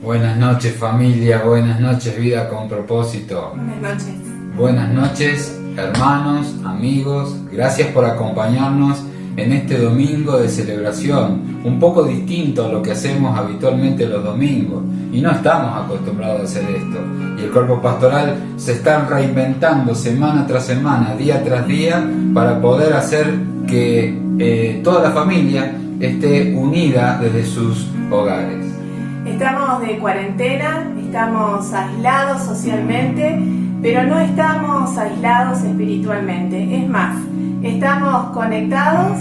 Buenas noches familia, buenas noches vida con propósito. Buenas noches. Buenas noches hermanos, amigos, gracias por acompañarnos en este domingo de celebración, un poco distinto a lo que hacemos habitualmente los domingos, y no estamos acostumbrados a hacer esto, y el cuerpo pastoral se está reinventando semana tras semana, día tras día, para poder hacer que toda la familia esté unida desde sus hogares. Estamos de cuarentena, estamos aislados socialmente, pero no estamos aislados espiritualmente. Es más, estamos conectados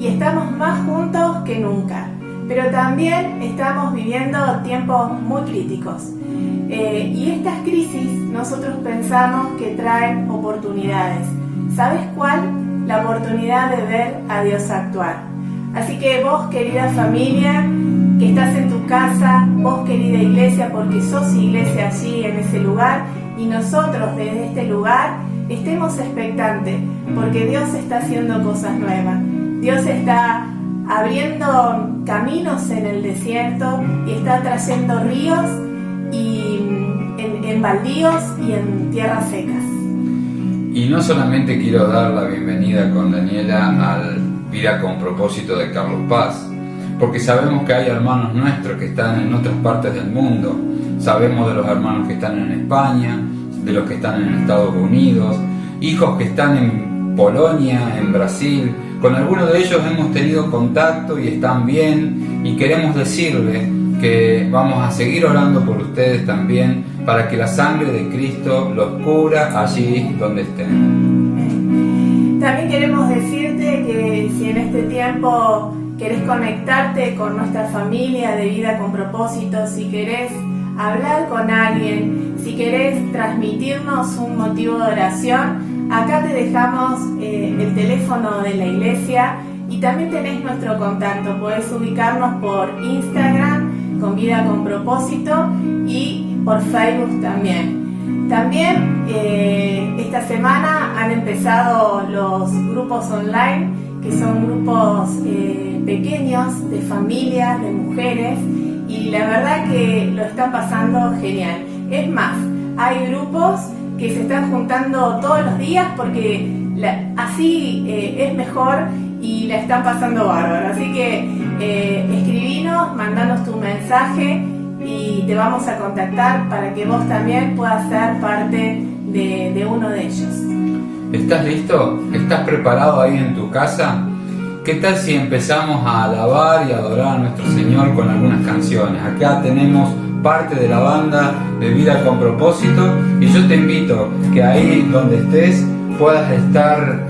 y estamos más juntos que nunca. Pero también estamos viviendo tiempos muy críticos. Y estas crisis nosotros pensamos que traen oportunidades. ¿Sabes cuál? La oportunidad de ver a Dios actuar. Así que vos, querida familia, que estás en tu casa, vos, querida iglesia, porque sos iglesia allí en ese lugar, y nosotros desde este lugar estemos expectantes, porque Dios está haciendo cosas nuevas. Dios está abriendo caminos en el desierto y está trayendo ríos en baldíos y en tierras secas. Y no solamente quiero dar la bienvenida con Daniela al Vida con Propósito de Carlos Paz, porque sabemos que hay hermanos nuestros que están en otras partes del mundo. Sabemos de los hermanos que están en España, de los que están en Estados Unidos, hijos que están en Polonia, en Brasil. Con algunos de ellos hemos tenido contacto y están bien, y queremos decirles que vamos a seguir orando por ustedes también, para que la sangre de Cristo los cubra allí donde estén. También queremos decirte que si en este tiempo querés conectarte con nuestra familia de Vida con Propósito, si querés hablar con alguien, si querés transmitirnos un motivo de oración, acá te dejamos el teléfono de la iglesia, y también tenés nuestro contacto. Podés ubicarnos por Instagram con Vida con Propósito y por Facebook también. También esta semana han empezado los grupos online, que son grupos pequeños de familias, de mujeres, y la verdad que lo están pasando genial. Es más, hay grupos que se están juntando todos los días porque así es mejor y la están pasando bárbaro. Así que escribinos, mandanos tu mensaje y te vamos a contactar para que vos también puedas ser parte de uno de ellos. ¿Estás listo? ¿Estás preparado ahí en tu casa? ¿Qué tal si empezamos a alabar y adorar a nuestro Señor con algunas canciones? Acá tenemos parte de la banda de Vida con Propósito, y yo te invito que ahí donde estés puedas estar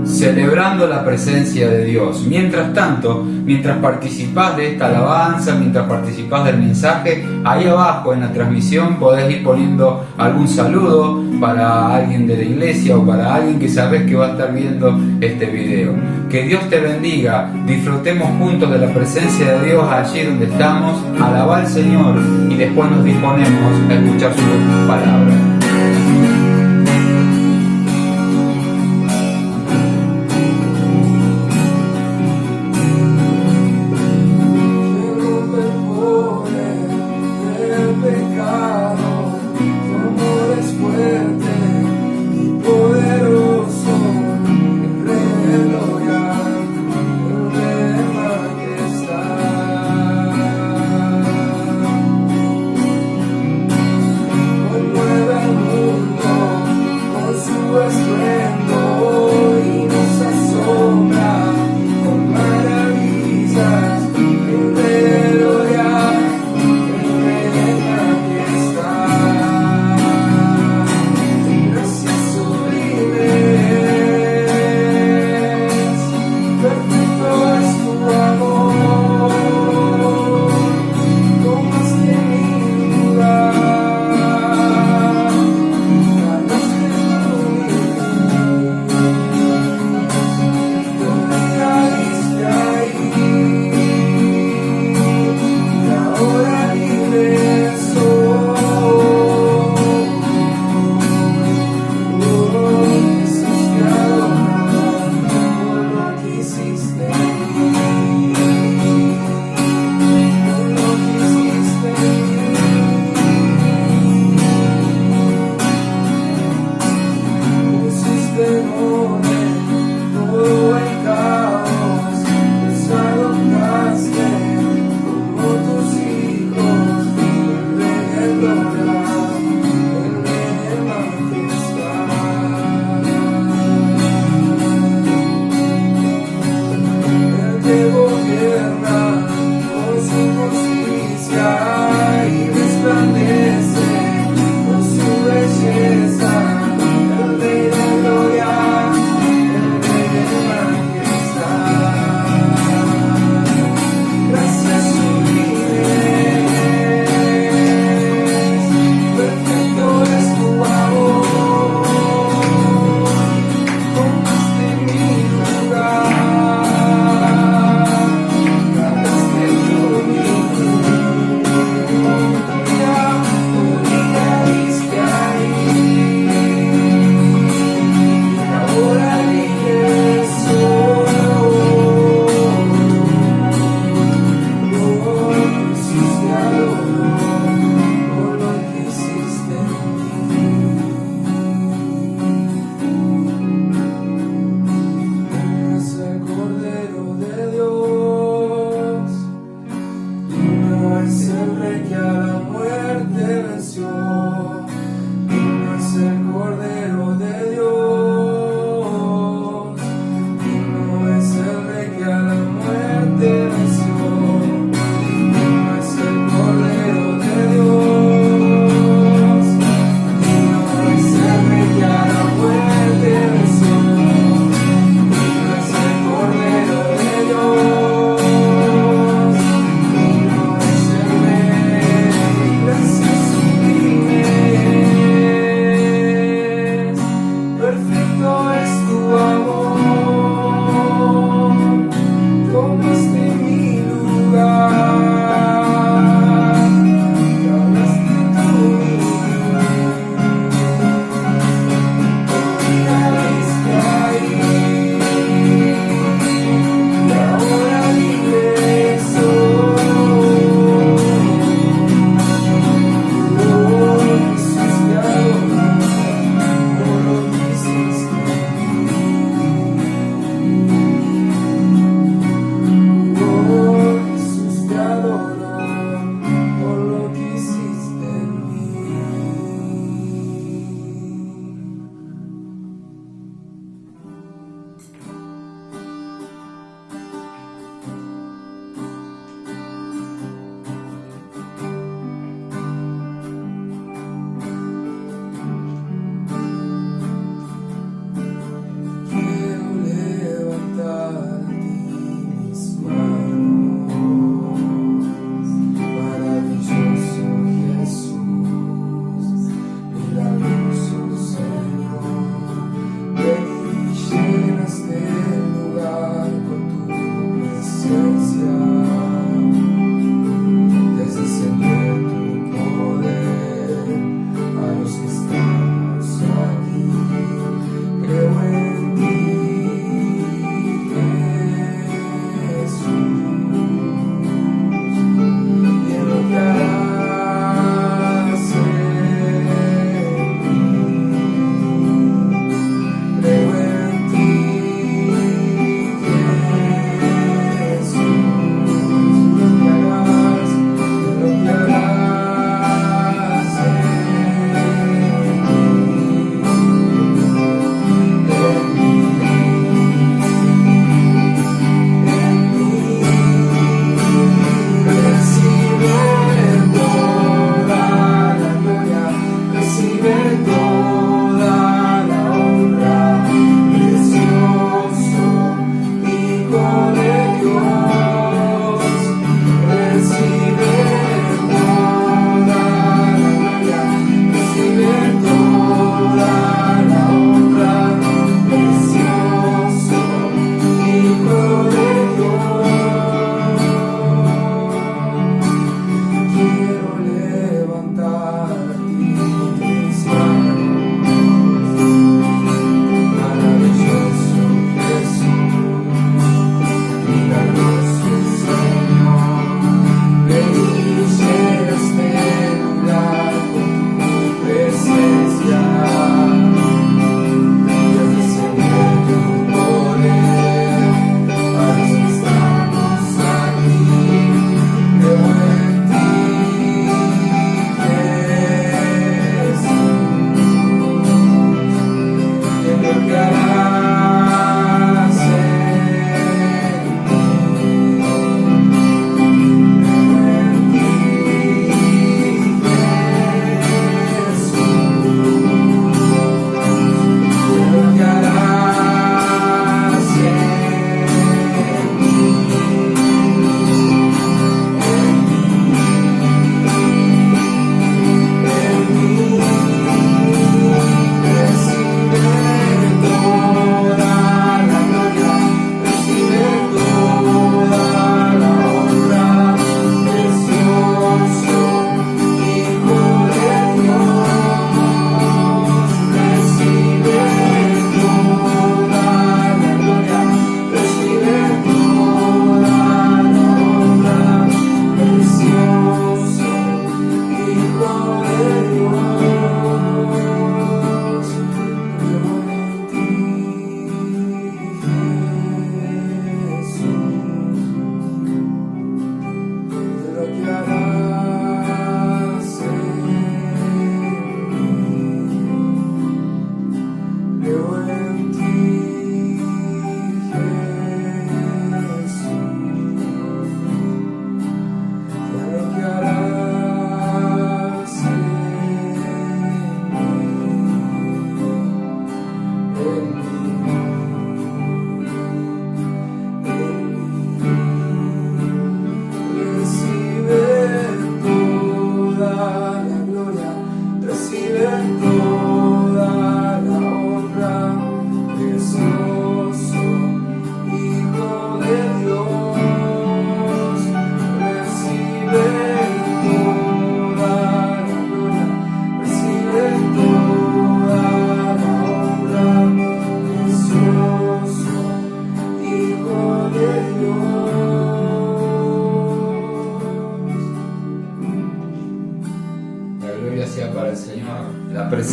celebrando la presencia de Dios. Mientras tanto, mientras participás de esta alabanza, mientras participás del mensaje, ahí abajo en la transmisión podés ir poniendo algún saludo para alguien de la iglesia o para alguien que sabes que va a estar viendo este video. Que Dios te bendiga, disfrutemos juntos de la presencia de Dios allí donde estamos, alaba al Señor y después nos disponemos a escuchar su palabra. Mueve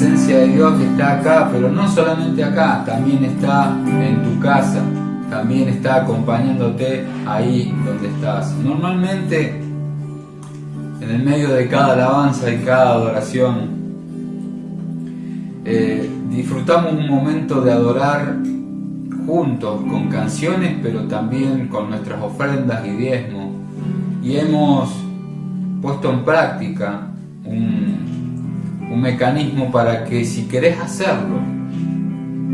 presencia de Dios está acá, pero no solamente acá, también está en tu casa, también está acompañándote ahí donde estás. Normalmente, en el medio de cada alabanza y cada adoración, disfrutamos un momento de adorar juntos, con canciones, pero también con nuestras ofrendas y diezmos. Y hemos puesto en práctica un mecanismo para que, si querés hacerlo,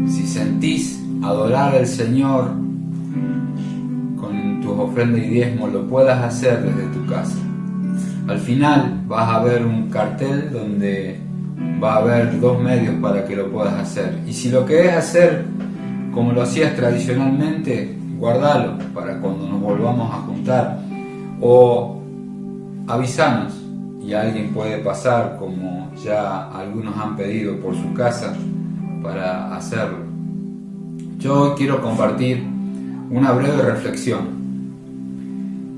si sentís adorar al Señor con tus ofrendas y diezmos, lo puedas hacer desde tu casa. Al final vas a ver un cartel donde va a haber 2 medios para que lo puedas hacer. Y si lo querés hacer como lo hacías tradicionalmente, guardalo para cuando nos volvamos a juntar. O avisanos y alguien puede pasar, como ya algunos han pedido, por su casa para hacerlo. Yo quiero compartir una breve reflexión.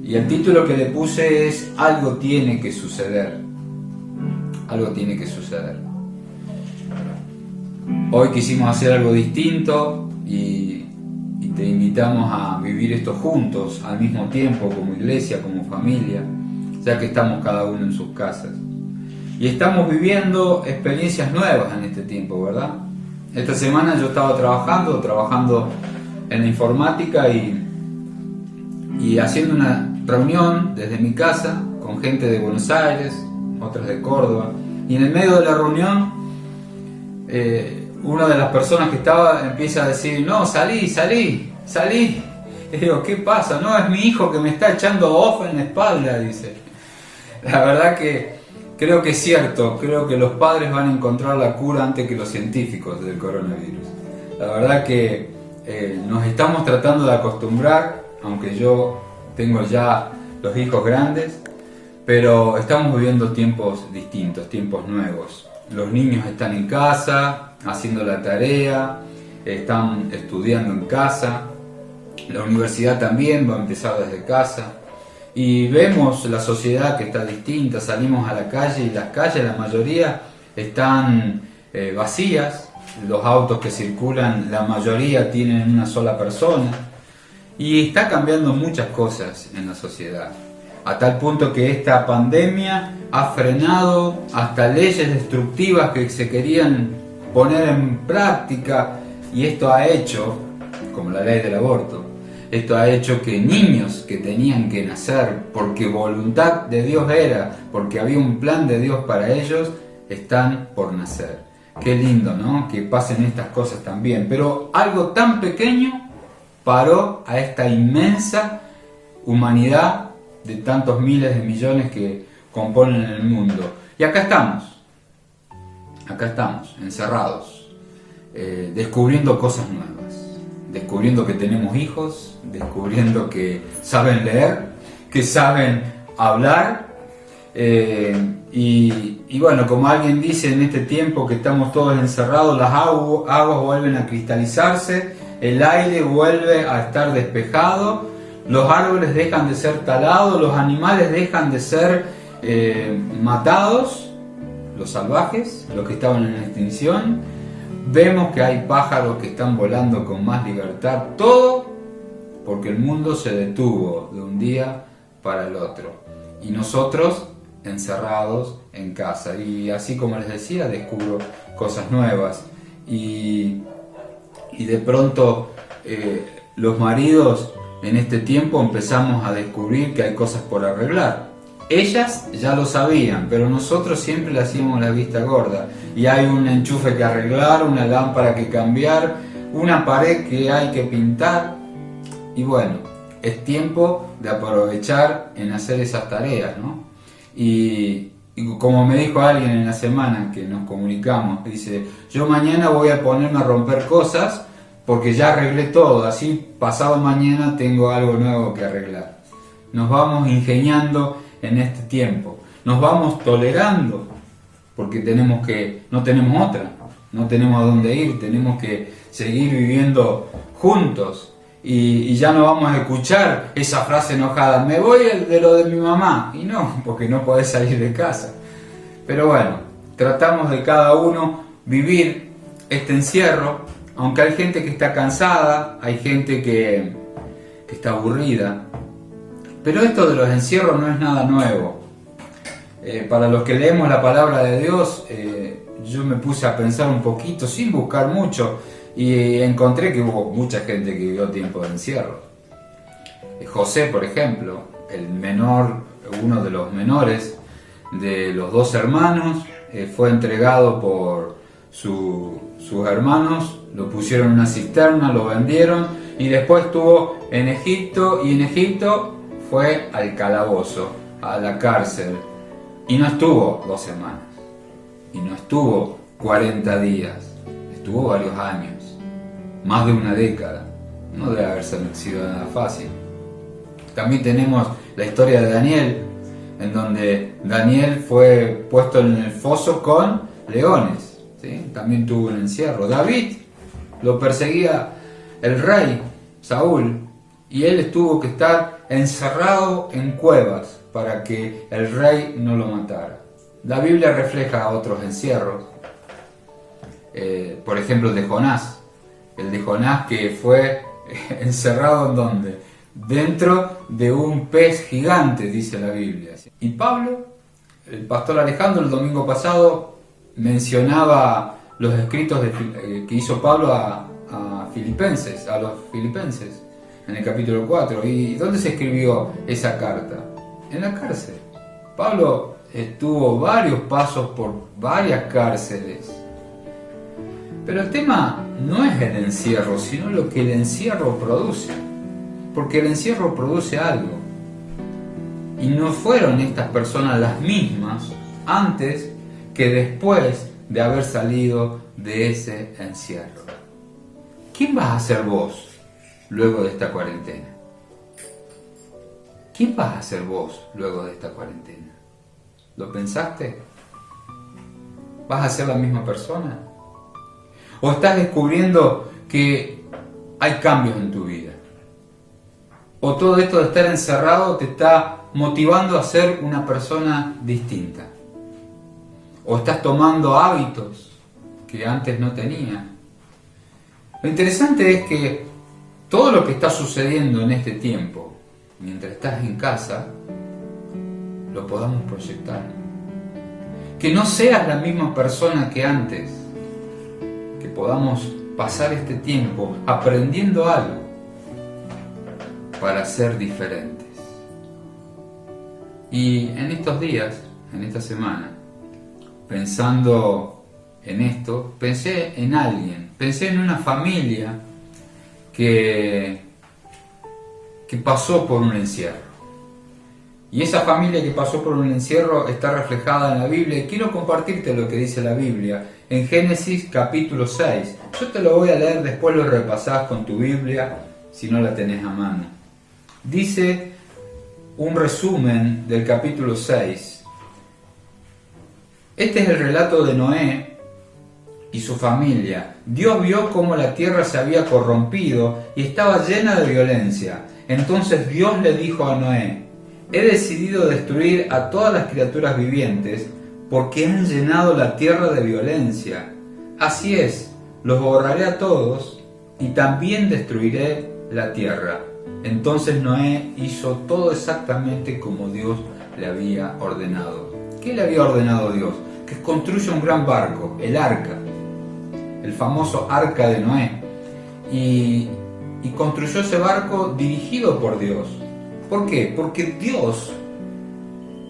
Y el título que le puse es Algo tiene que suceder. Algo tiene que suceder. Hoy quisimos hacer algo distinto y te invitamos a vivir esto juntos, al mismo tiempo, como iglesia, como familia, ya que estamos cada uno en sus casas. Y estamos viviendo experiencias nuevas en este tiempo, ¿verdad? Esta semana yo estaba trabajando en la informática y haciendo una reunión desde mi casa con gente de Buenos Aires, otras de Córdoba, y en el medio de la reunión una de las personas que estaba empieza a decir: no, salí. Y digo: ¿qué pasa? No, es mi hijo que me está echando off en la espalda, dice. La verdad que creo que es cierto, creo que los padres van a encontrar la cura antes que los científicos del coronavirus. La verdad que nos estamos tratando de acostumbrar, aunque yo tengo ya los hijos grandes, pero estamos viviendo tiempos distintos, tiempos nuevos. Los niños están en casa, haciendo la tarea, están estudiando en casa, la universidad también va a empezar desde casa, y vemos la sociedad que está distinta. Salimos a la calle y las calles, la mayoría, están vacías, los autos que circulan, la mayoría tienen una sola persona, y está cambiando muchas cosas en la sociedad, a tal punto que esta pandemia ha frenado hasta leyes destructivas que se querían poner en práctica, y esto ha hecho, como la ley del aborto, esto ha hecho que niños que tenían que nacer porque voluntad de Dios era, porque había un plan de Dios para ellos, están por nacer. Qué lindo, ¿no? Que pasen estas cosas también. Pero algo tan pequeño paró a esta inmensa humanidad de tantos miles de millones que componen el mundo. Y acá estamos, encerrados, descubriendo cosas nuevas, descubriendo que tenemos hijos, descubriendo que saben leer, que saben hablar, y bueno, como alguien dice, en este tiempo que estamos todos encerrados, las aguas vuelven a cristalizarse, el aire vuelve a estar despejado, los árboles dejan de ser talados, los animales dejan de ser matados, los salvajes, los que estaban en extinción. Vemos que hay pájaros que están volando con más libertad, todo porque el mundo se detuvo de un día para el otro, y nosotros encerrados en casa. Y así como les decía, descubro cosas nuevas, y de pronto los maridos en este tiempo empezamos a descubrir que hay cosas por arreglar. Ellas ya lo sabían, pero nosotros siempre le hacíamos la vista gorda, y hay un enchufe que arreglar, una lámpara que cambiar, una pared que hay que pintar, y bueno, es tiempo de aprovechar en hacer esas tareas, ¿no? Y como me dijo alguien en la semana que nos comunicamos, dice: yo mañana voy a ponerme a romper cosas porque ya arreglé todo, así pasado mañana tengo algo nuevo que arreglar. Nos vamos ingeniando en este tiempo, nos vamos tolerando, porque no tenemos otra, no tenemos a dónde ir, tenemos que seguir viviendo juntos, y ya no vamos a escuchar esa frase enojada: me voy de lo de mi mamá, y no, porque no podés salir de casa. Pero bueno, tratamos de cada uno vivir este encierro, aunque hay gente que está cansada, hay gente que está aburrida. Pero esto de los encierros no es nada nuevo. Para los que leemos la palabra de Dios, yo me puse a pensar un poquito, sin buscar mucho, y encontré que hubo mucha gente que vivió tiempo de encierro. José, por ejemplo, el menor, uno de los menores de los dos hermanos, fue entregado por sus hermanos, lo pusieron en una cisterna, lo vendieron y después estuvo en Egipto, y en Egipto fue al calabozo, a la cárcel, y no estuvo 2 semanas, y no estuvo 40 días, estuvo varios años, más de una década. No debe haber sido nada fácil. También tenemos la historia de Daniel, en donde Daniel fue puesto en el foso con leones, ¿sí? También tuvo un encierro. David lo perseguía el rey Saúl, y él tuvo que estar encerrado en cuevas para que el rey no lo matara. La Biblia refleja otros encierros, por ejemplo el de Jonás, que fue encerrado en donde, dentro de un pez gigante, dice la Biblia. Y Pablo, el pastor Alejandro, el domingo pasado mencionaba los escritos que hizo Pablo a los filipenses, en el capítulo 4. ¿Y dónde se escribió esa carta? En la cárcel. Pablo estuvo varios pasos por varias cárceles. Pero el tema no es el encierro, sino lo que el encierro produce. Porque el encierro produce algo. Y no fueron estas personas las mismas antes que después de haber salido de ese encierro. ¿Quién vas a ser vos luego de esta cuarentena? ¿Quién vas a ser vos luego de esta cuarentena? ¿Lo pensaste? ¿Vas a ser la misma persona? ¿O estás descubriendo que hay cambios en tu vida? ¿O todo esto de estar encerrado te está motivando a ser una persona distinta? ¿O estás tomando hábitos que antes no tenías? Lo interesante es que todo lo que está sucediendo en este tiempo, mientras estás en casa, lo podamos proyectar. Que no seas la misma persona que antes. Que podamos pasar este tiempo aprendiendo algo para ser diferentes. Y en estos días, en esta semana, pensando en esto, pensé en alguien, pensé en una familia que pasó por un encierro. Y esa familia que pasó por un encierro está reflejada en la Biblia, y quiero compartirte lo que dice la Biblia en Génesis capítulo 6. Yo te lo voy a leer, después lo repasás con tu Biblia si no la tenés a mano. Dice un resumen del capítulo 6. Este es el relato de Noé y su familia. Dios vio cómo la tierra se había corrompido y estaba llena de violencia. Entonces Dios le dijo a Noé: he decidido destruir a todas las criaturas vivientes porque han llenado la tierra de violencia. Así es, los borraré a todos y también destruiré la tierra. Entonces Noé hizo todo exactamente como Dios le había ordenado. ¿Qué le había ordenado Dios? Que construya un gran barco, el arca, el famoso arca de Noé. Y construyó ese barco dirigido por Dios. ¿Por qué? Porque Dios,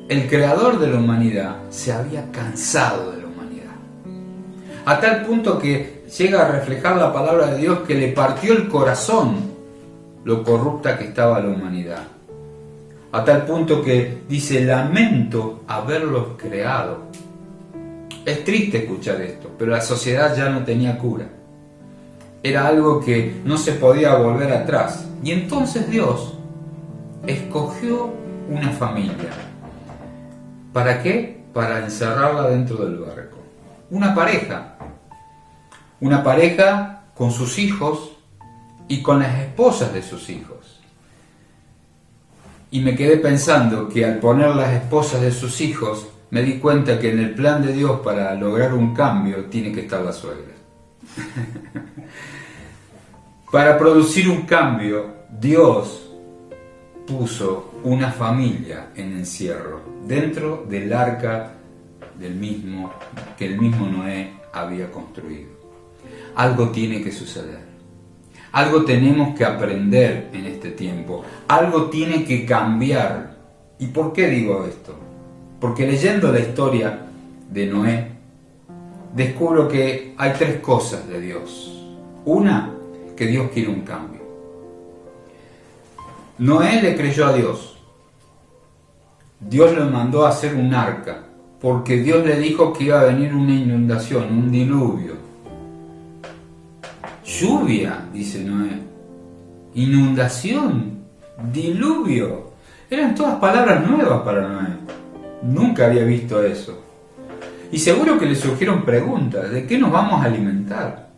el creador de la humanidad, se había cansado de la humanidad. A tal punto que llega a reflejar la palabra de Dios que le partió el corazón lo corrupta que estaba la humanidad. A tal punto que dice: lamento haberlos creado. Es triste escuchar esto, pero la sociedad ya no tenía cura. Era algo que no se podía volver atrás. Y entonces Dios escogió una familia. ¿Para qué? Para encerrarla dentro del barco. Una pareja con sus hijos y con las esposas de sus hijos. Y me quedé pensando que al poner las esposas de sus hijos me di cuenta que en el plan de Dios para lograr un cambio tiene que estar la suegra. Para producir un cambio, Dios puso una familia en encierro dentro del arca que el mismo Noé había construido. Algo tiene que suceder. Algo tenemos que aprender en este tiempo. Algo tiene que cambiar. ¿Y por qué digo esto? Porque leyendo la historia de Noé, descubro que hay tres cosas de Dios. Una, que Dios quiere un cambio. Noé le creyó a Dios. Dios lo mandó a hacer un arca, porque Dios le dijo que iba a venir una inundación, un diluvio. Lluvia, dice Noé. Inundación, diluvio. Eran todas palabras nuevas para Noé. Nunca había visto eso. Y seguro que le surgieron preguntas. ¿De qué nos vamos a alimentar?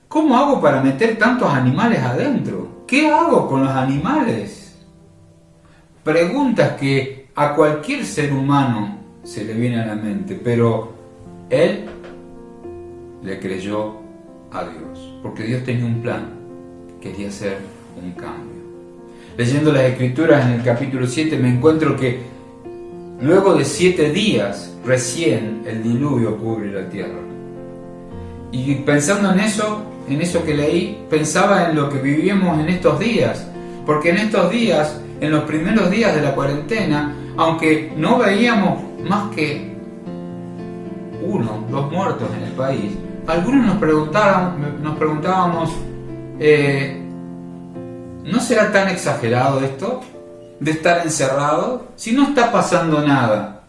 ¿Cómo hago para meter tantos animales adentro? ¿Qué hago con los animales? Preguntas que a cualquier ser humano se le viene a la mente, pero él le creyó a Dios, porque Dios tenía un plan, quería hacer un cambio. Leyendo las Escrituras en el capítulo 7 me encuentro que luego de 7 días recién el diluvio cubre la tierra. Y pensando en eso que leí, pensaba en lo que vivimos en estos días, porque en estos días, en los primeros días de la cuarentena, aunque no veíamos más que 1, 2 muertos en el país, algunos nos preguntábamos, ¿no será tan exagerado esto de estar encerrado? Si no está pasando nada.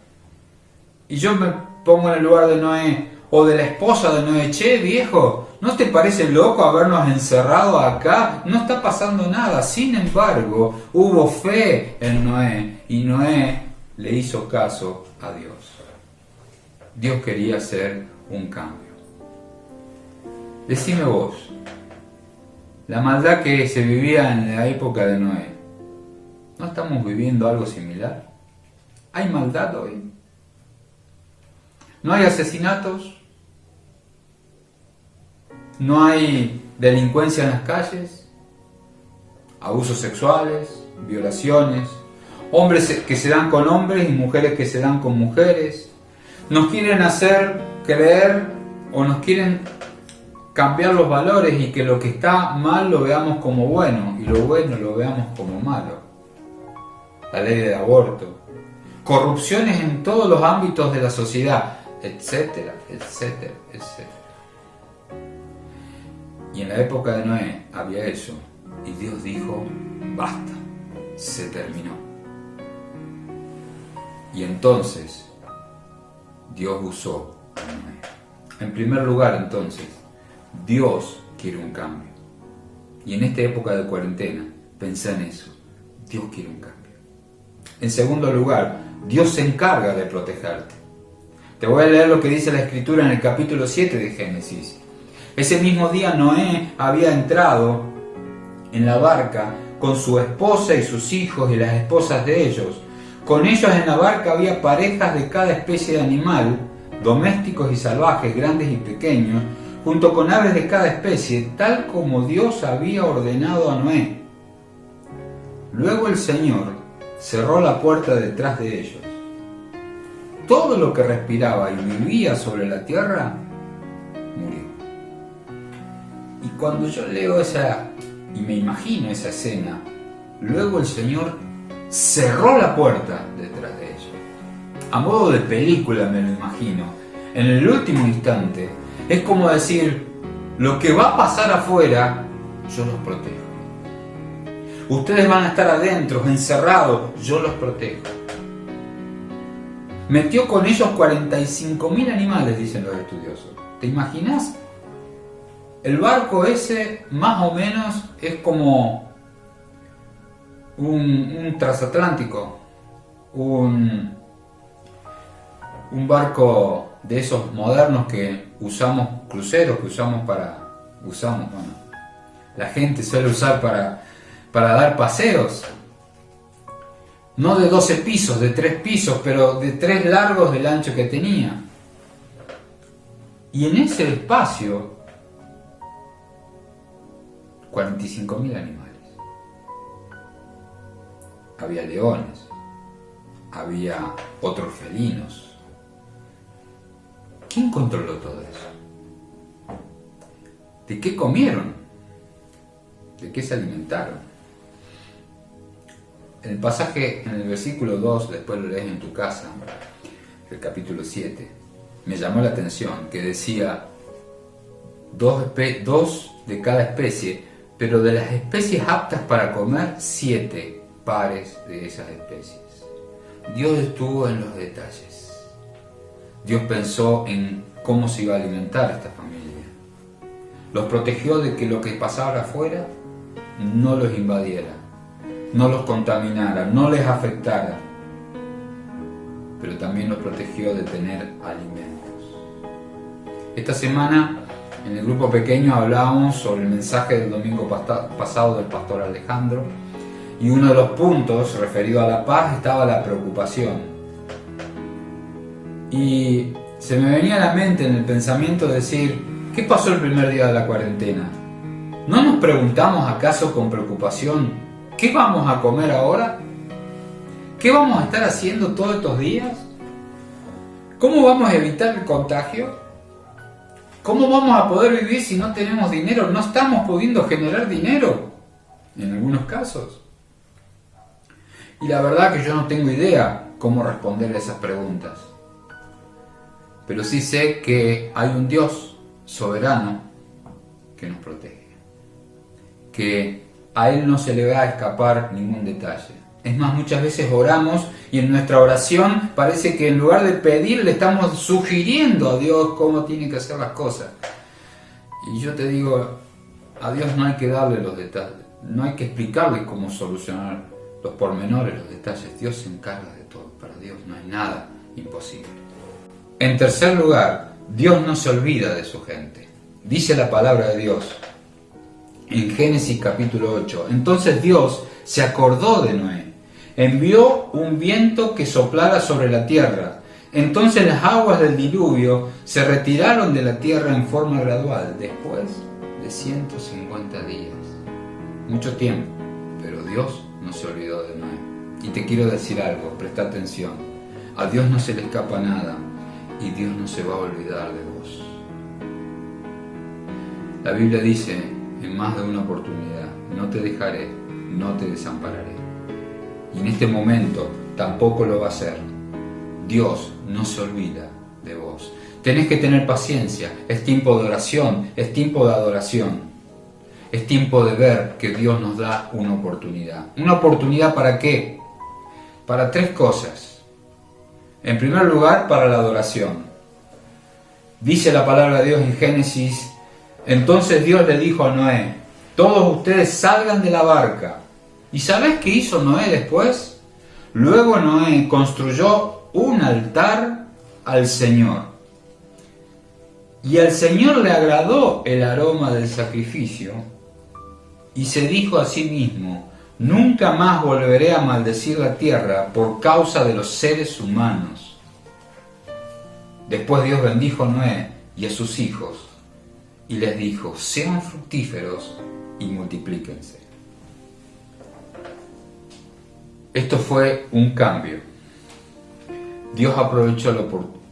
Y yo me pongo en el lugar de Noé o de la esposa de Noé. Che, viejo, ¿no te parece loco habernos encerrado acá? No está pasando nada. Sin embargo, hubo fe en Noé y Noé le hizo caso a Dios. Dios quería hacer un cambio. Decime vos, la maldad que se vivía en la época de Noé, ¿no estamos viviendo algo similar? ¿Hay maldad hoy? ¿No hay asesinatos? ¿No hay delincuencia en las calles? ¿Abusos sexuales? ¿Violaciones? ¿Hombres que se dan con hombres y mujeres que se dan con mujeres? ¿Nos quieren hacer creer o nos quieren cambiar los valores y que lo que está mal lo veamos como bueno y lo bueno lo veamos como malo? La ley del aborto, corrupciones en todos los ámbitos de la sociedad, etcétera, etcétera, etcétera. Y en la época de Noé había eso, y Dios dijo, basta, se terminó. Y entonces Dios usó a Noé. En primer lugar, entonces, Dios quiere un cambio. Y en esta época de cuarentena, pensá en eso. Dios quiere un cambio. En segundo lugar, Dios se encarga de protegerte. Te voy a leer lo que dice la Escritura en el capítulo 7 de Génesis. Ese mismo día Noé había entrado en la barca con su esposa y sus hijos y las esposas de ellos. Con ellos en la barca había parejas de cada especie de animal, domésticos y salvajes, grandes y pequeños, junto con aves de cada especie, tal como Dios había ordenado a Noé. Luego el Señor cerró la puerta detrás de ellos. Todo lo que respiraba y vivía sobre la tierra murió. Y cuando yo leo y me imagino esa escena, luego el Señor cerró la puerta detrás de ellos. A modo de película me lo imagino. En el último instante, es como decir, lo que va a pasar afuera, yo los protejo. Ustedes van a estar adentro, encerrados, yo los protejo. Metió con ellos 45.000 animales, dicen los estudiosos. ¿Te imaginas? El barco ese, más o menos, es como un transatlántico, un barco de esos modernos que usamos, cruceros que la gente suele usar para dar paseos. No de 12 pisos, de 3 pisos, pero de 3 largos del ancho que tenía. Y en ese espacio, 45.000 animales. Había leones, había otros felinos. ¿Quién controló todo eso? ¿De qué comieron? ¿De qué se alimentaron? El pasaje en el versículo 2, después lo lees en tu casa, el capítulo 7, me llamó la atención que decía 2 de cada especie, pero de las especies aptas para comer, 7 pares de esas especies. Dios estuvo en los detalles. Dios pensó en cómo se iba a alimentar esta familia. Los protegió de que lo que pasara afuera no los invadiera, no los contaminara, no les afectara, pero también los protegió de tener alimentos. Esta semana en el grupo pequeño hablábamos sobre el mensaje del domingo pasado del pastor Alejandro, y uno de los puntos referido a la paz estaba la preocupación. Y se me venía a la mente en el pensamiento decir, ¿qué pasó el primer día de la cuarentena? ¿No nos preguntamos acaso con preocupación, ¿qué vamos a comer ahora? ¿Qué vamos a estar haciendo todos estos días? ¿Cómo vamos a evitar el contagio? ¿Cómo vamos a poder vivir si no tenemos dinero? No estamos pudiendo generar dinero, en algunos casos. Y la verdad que yo no tengo idea cómo responder a esas preguntas. Pero sí sé que hay un Dios soberano que nos protege. Que a Él no se le va a escapar ningún detalle. Es más, muchas veces oramos y en nuestra oración parece que en lugar de pedir le estamos sugiriendo a Dios cómo tiene que hacer las cosas. Y yo te digo, a Dios no hay que darle los detalles, no hay que explicarle cómo solucionar los pormenores, los detalles. Dios se encarga de todo. Para Dios no hay nada imposible. En tercer lugar, Dios no se olvida de su gente. Dice la palabra de Dios en Génesis capítulo 8. Entonces Dios se acordó de Noé. Envió un viento que soplara sobre la tierra. Entonces las aguas del diluvio se retiraron de la tierra en forma gradual, después de 150 días. Mucho tiempo, pero Dios no se olvidó de Noé. Y te quiero decir algo, presta atención. A Dios no se le escapa nada y Dios no se va a olvidar de vos. La Biblia dice en más de una oportunidad, no te dejaré, no te desampararé. Y en este momento tampoco lo va a hacer. Dios no se olvida de vos. Tenés que tener paciencia. Es tiempo de oración, es tiempo de adoración. Es tiempo de ver que Dios nos da una oportunidad. ¿Una oportunidad para qué? Para 3 cosas. En primer lugar, para la adoración. Dice la palabra de Dios en Génesis, entonces Dios le dijo a Noé, todos ustedes salgan de la barca. ¿Y sabés qué hizo Noé después? Luego Noé construyó un altar al Señor. Y al Señor le agradó el aroma del sacrificio y se dijo a sí mismo, nunca más volveré a maldecir la tierra por causa de los seres humanos. Después Dios bendijo a Noé y a sus hijos y les dijo, sean fructíferos y multiplíquense. Esto fue un cambio.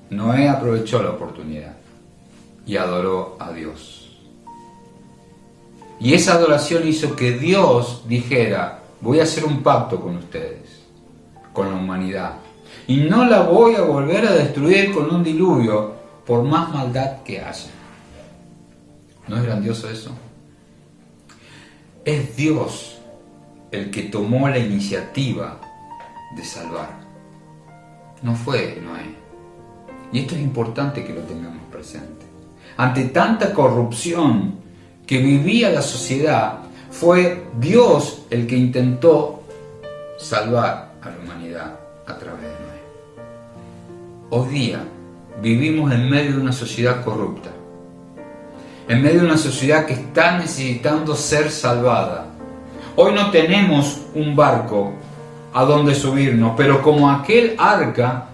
Noé aprovechó la oportunidad y adoró a Dios. Y esa adoración hizo que Dios dijera, voy a hacer un pacto con ustedes, con la humanidad. Y no la voy a volver a destruir con un diluvio por más maldad que haya. ¿No es grandioso eso? Es Dios el que tomó la iniciativa de salvar. No fue Noé. Y esto es importante que lo tengamos presente. Ante tanta corrupción que vivía la sociedad, fue Dios el que intentó salvar a la humanidad a través de Noé. Hoy día vivimos en medio de una sociedad corrupta, en medio de una sociedad que está necesitando ser salvada. Hoy no tenemos un barco a dónde subirnos, pero como aquel arca,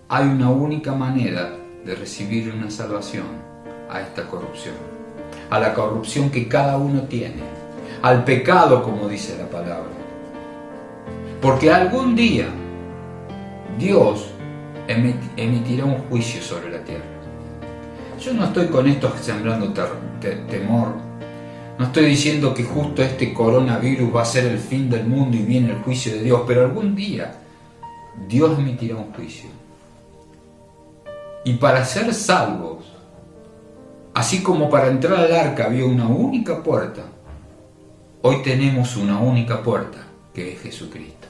hay una única manera de recibir una salvación a esta corrupción, a la corrupción que cada uno tiene, al pecado, como dice la palabra. Porque algún día Dios emitirá un juicio sobre la tierra. Yo no estoy con esto sembrando temor. No estoy diciendo que justo este coronavirus va a ser el fin del mundo y viene el juicio de Dios, pero algún día Dios emitirá un juicio. Y para ser salvos, así como para entrar al arca había una única puerta, hoy tenemos una única puerta, que es Jesucristo.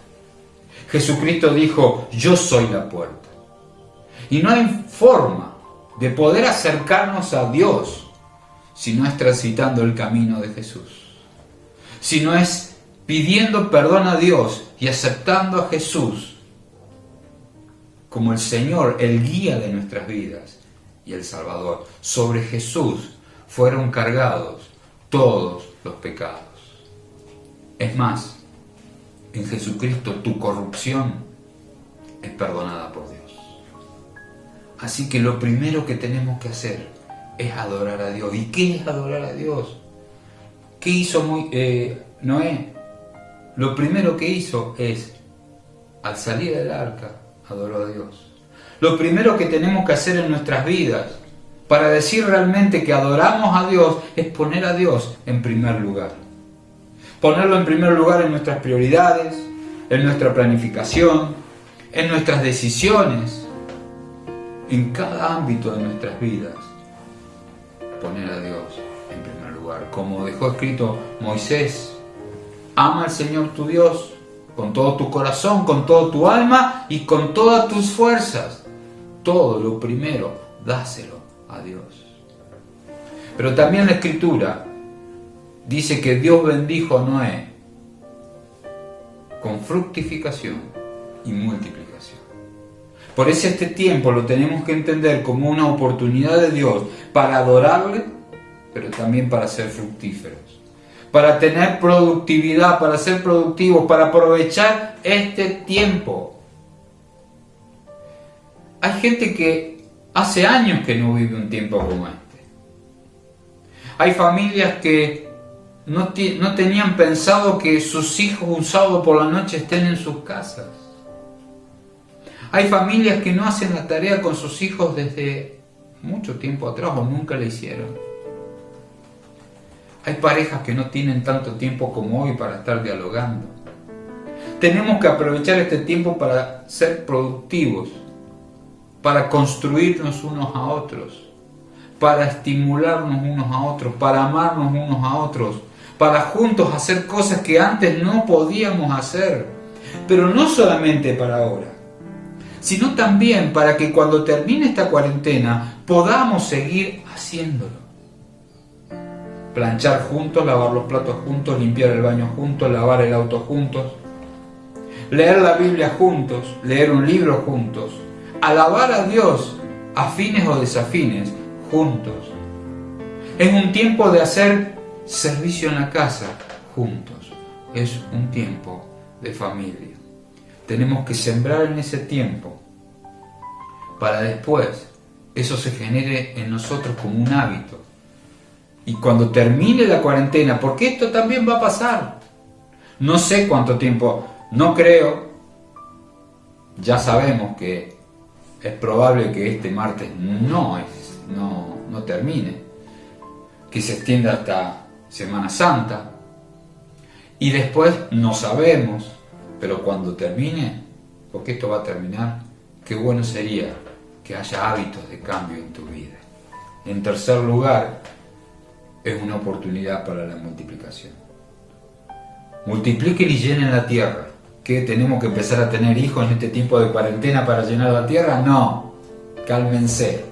Jesucristo dijo, yo soy la puerta. Y no hay forma de poder acercarnos a Dios si no es transitando el camino de Jesús, si no es pidiendo perdón a Dios y aceptando a Jesús como el Señor, el guía de nuestras vidas y el Salvador. Sobre Jesús fueron cargados todos los pecados. Es más, en Jesucristo tu corrupción es perdonada por Dios. Así que lo primero que tenemos que hacer es adorar a Dios. ¿Y qué es adorar a Dios? ¿Qué hizo Noé? Lo primero que hizo es, al salir del arca, adoró a Dios. Lo primero que tenemos que hacer en nuestras vidas para decir realmente que adoramos a Dios es poner a Dios en primer lugar. Ponerlo en primer lugar en nuestras prioridades, en nuestra planificación, en nuestras decisiones, en cada ámbito de nuestras vidas. Poner a Dios en primer lugar. Como dejó escrito Moisés, ama al Señor tu Dios con todo tu corazón, con todo tu alma y con todas tus fuerzas. Todo lo primero, dáselo a Dios. Pero también la Escritura dice que Dios bendijo a Noé con fructificación y multiplicación. Por eso este tiempo lo tenemos que entender como una oportunidad de Dios para adorarle, pero también para ser fructíferos, para tener productividad, para ser productivos, para aprovechar este tiempo. Hay gente que hace años que no vive un tiempo como este. Hay familias que no tenían pensado que sus hijos un sábado por la noche estén en sus casas. Hay familias que no hacen la tarea con sus hijos desde mucho tiempo atrás o nunca la hicieron. Hay parejas que no tienen tanto tiempo como hoy para estar dialogando. Tenemos que aprovechar este tiempo para ser productivos, para construirnos unos a otros, para estimularnos unos a otros, para amarnos unos a otros, para juntos hacer cosas que antes no podíamos hacer. Pero no solamente para ahora, sino también para que cuando termine esta cuarentena podamos seguir haciéndolo. Planchar juntos, lavar los platos juntos, limpiar el baño juntos, lavar el auto juntos, leer la Biblia juntos, leer un libro juntos, alabar a Dios, afines o desafines, juntos. Es un tiempo de hacer servicio en la casa juntos. Es un tiempo de familia. Tenemos que sembrar en ese tiempo para después eso se genere en nosotros como un hábito. Y cuando termine la cuarentena, porque esto también va a pasar, no sé cuánto tiempo, no creo, ya sabemos que es probable que este martes no termine, que se extienda hasta Semana Santa, y después no sabemos, pero cuando termine, porque esto va a terminar, qué bueno sería que haya hábitos de cambio en tu vida. En tercer lugar, es una oportunidad para la multiplicación. Multipliquen y llenen la tierra. ¿Qué? ¿Tenemos que empezar a tener hijos en este tiempo de cuarentena para llenar la tierra? No, cálmense.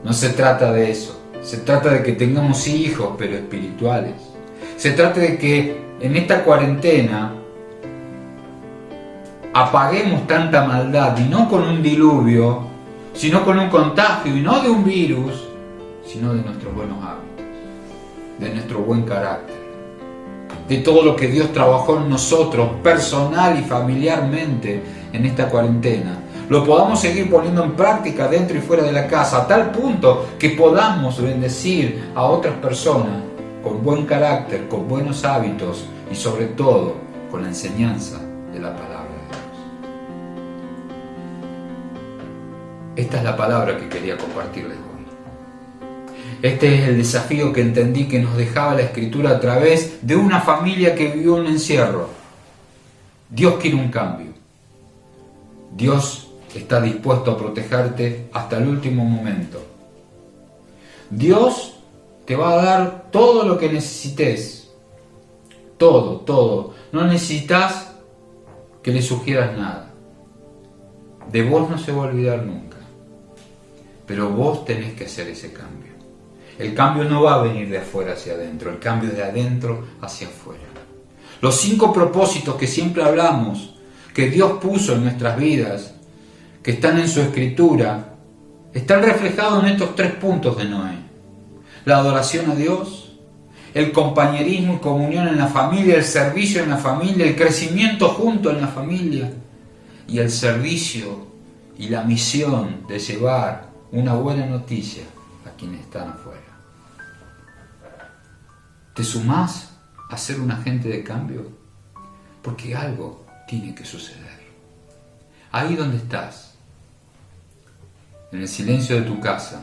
No se trata de eso. Se trata de que tengamos hijos, pero espirituales. Se trata de que en esta cuarentena apaguemos tanta maldad, y no con un diluvio, sino con un contagio, y no de un virus, sino de nuestros buenos hábitos, de nuestro buen carácter. de todo lo que Dios trabajó en nosotros, personal y familiarmente, en esta cuarentena. Lo podamos seguir poniendo en práctica dentro y fuera de la casa, a tal punto que podamos bendecir a otras personas con buen carácter, con buenos hábitos y sobre todo con la enseñanza de la palabra de Dios. Esta es la palabra que quería compartirles hoy. Este es el desafío que entendí que nos dejaba la Escritura a través de una familia que vivió un encierro. Dios quiere un cambio. Dios está dispuesto a protegerte hasta el último momento. Dios te va a dar todo lo que necesites. Todo, todo. No necesitas que le sugieras nada. De vos no se va a olvidar nunca. Pero vos tenés que hacer ese cambio. El cambio no va a venir de afuera hacia adentro. El cambio es de adentro hacia afuera. Los 5 propósitos que siempre hablamos, que Dios puso en nuestras vidas, que están en su Escritura, están reflejados en estos 3 puntos de Noé. La adoración a Dios, el compañerismo y comunión en la familia, el servicio en la familia, el crecimiento junto en la familia y el servicio y la misión de llevar una buena noticia a quienes están afuera. ¿Te sumás a ser un agente de cambio? Porque algo tiene que suceder. Ahí donde estás, en el silencio de tu casa,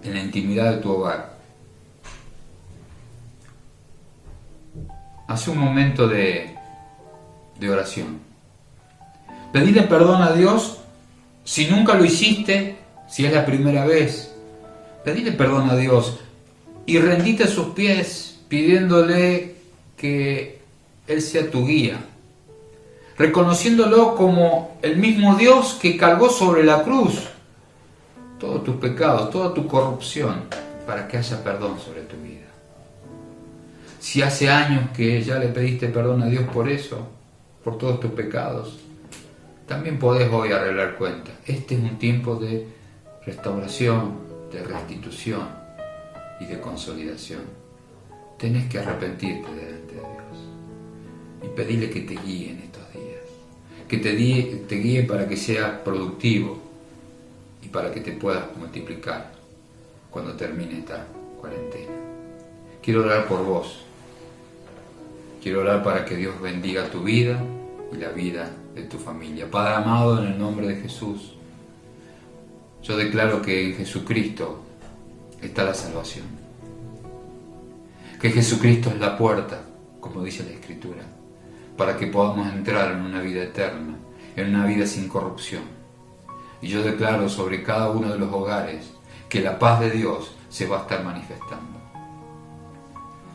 en la intimidad de tu hogar, haz un momento de oración. Pedile perdón a Dios si nunca lo hiciste, si es la primera vez. Pedile perdón a Dios y rendite a sus pies pidiéndole que Él sea tu guía, reconociéndolo como el mismo Dios que cargó sobre la cruz todos tus pecados, toda tu corrupción, para que haya perdón sobre tu vida. Si hace años que ya le pediste perdón a Dios por eso, por todos tus pecados, también podés hoy arreglar cuentas. Este es un tiempo de restauración, de restitución y de consolidación. Tenés que arrepentirte delante de Dios y pedirle que te guíe en estos días, que te guíe para que seas productivo y para que te puedas multiplicar cuando termine esta cuarentena. Quiero orar por vos. Quiero orar para que Dios bendiga tu vida y la vida de tu familia. Padre amado, en el nombre de Jesús, yo declaro que en Jesucristo está la salvación. Que Jesucristo es la puerta, como dice la Escritura, para que podamos entrar en una vida eterna, en una vida sin corrupción. Y yo declaro sobre cada uno de los hogares que la paz de Dios se va a estar manifestando.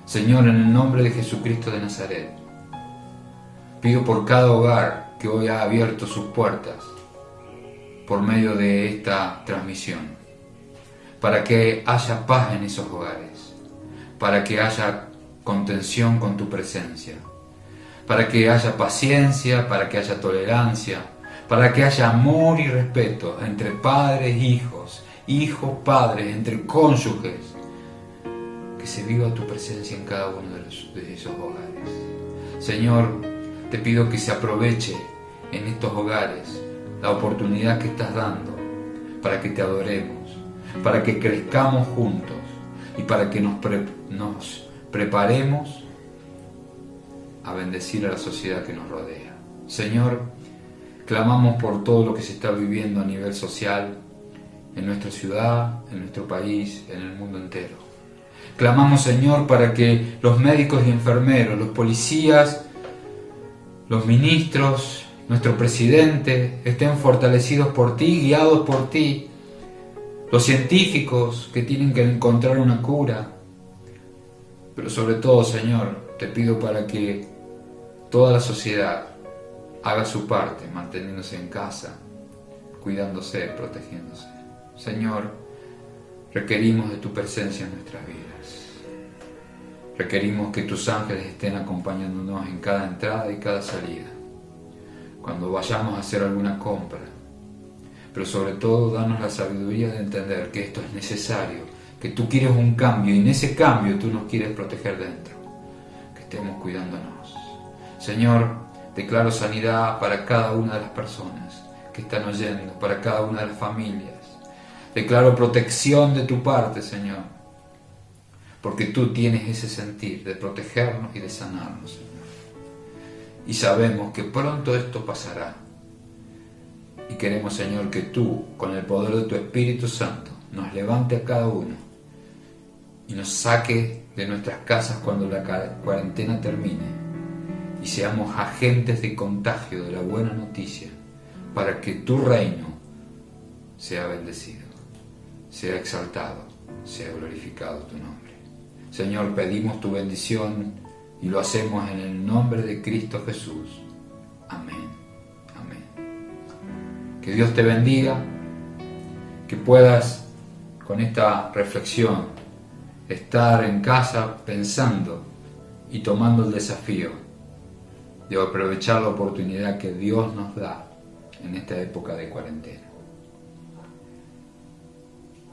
Señor, en el nombre de Jesucristo de Nazaret, pido por cada hogar que hoy ha abierto sus puertas por medio de esta transmisión, para que haya paz en esos hogares, para que haya contención con tu presencia, para que haya paciencia, para que haya tolerancia, para que haya amor y respeto entre padres, hijos, padres, entre cónyuges, que se viva tu presencia en cada uno de esos hogares. Señor, te pido que se aproveche en estos hogares la oportunidad que estás dando para que te adoremos, para que crezcamos juntos y para que nos preparemos a bendecir a la sociedad que nos rodea. Señor, clamamos por todo lo que se está viviendo a nivel social en nuestra ciudad, en nuestro país, en el mundo entero. Clamamos, Señor, para que los médicos y enfermeros, los policías, los ministros, nuestro presidente estén fortalecidos por ti, guiados por ti. Los científicos que tienen que encontrar una cura. Pero sobre todo, Señor, te pido para que toda la sociedad haga su parte, manteniéndose en casa, cuidándose, protegiéndose. Señor, requerimos de tu presencia en nuestras vidas. Requerimos que tus ángeles estén acompañándonos en cada entrada y cada salida, cuando vayamos a hacer alguna compra. Pero sobre todo, danos la sabiduría de entender que esto es necesario, que tú quieres un cambio y en ese cambio tú nos quieres proteger dentro. Que estemos cuidándonos. Señor, declaro sanidad para cada una de las personas que están oyendo, para cada una de las familias. Declaro protección de tu parte, Señor, porque tú tienes ese sentir de protegernos y de sanarnos, Señor. Y sabemos que pronto esto pasará. Y queremos, Señor, que tú, con el poder de tu Espíritu Santo, nos levante a cada uno y nos saque de nuestras casas cuando la cuarentena termine y seamos agentes de contagio de la buena noticia para que tu reino sea bendecido, sea exaltado, sea glorificado tu nombre. Señor, pedimos tu bendición y lo hacemos en el nombre de Cristo Jesús. Amén. Amén. Que Dios te bendiga, que puedas con esta reflexión estar en casa pensando y tomando el desafío de aprovechar la oportunidad que Dios nos da en esta época de cuarentena.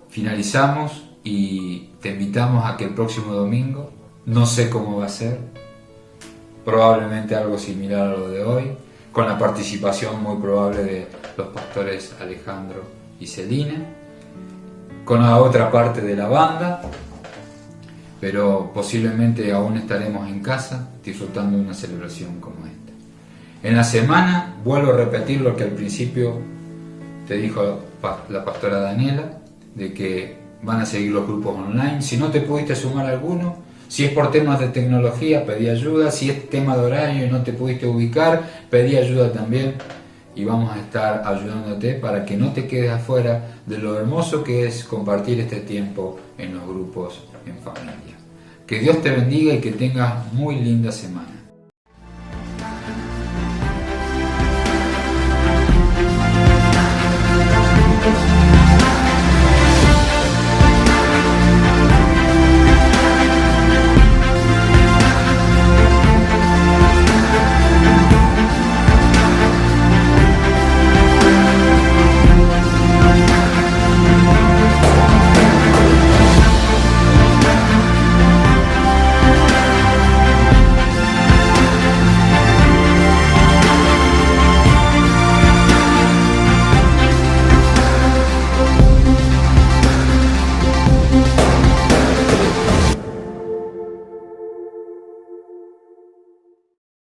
Finalizamos y te invitamos a que el próximo domingo, no sé cómo va a ser, probablemente algo similar a lo de hoy, con la participación muy probable de los pastores Alejandro y Celina, con la otra parte de la banda, pero posiblemente aún estaremos en casa disfrutando de una celebración como esta. En la semana vuelvo a repetir lo que al principio te dijo la pastora Daniela, de que van a seguir los grupos online. Si no te pudiste sumar a alguno, si es por temas de tecnología, pedí ayuda. Si es tema de horario y no te pudiste ubicar, pedí ayuda también. Y vamos a estar ayudándote para que no te quedes afuera de lo hermoso que es compartir este tiempo en los grupos en familia. Que Dios te bendiga y que tengas muy linda semana.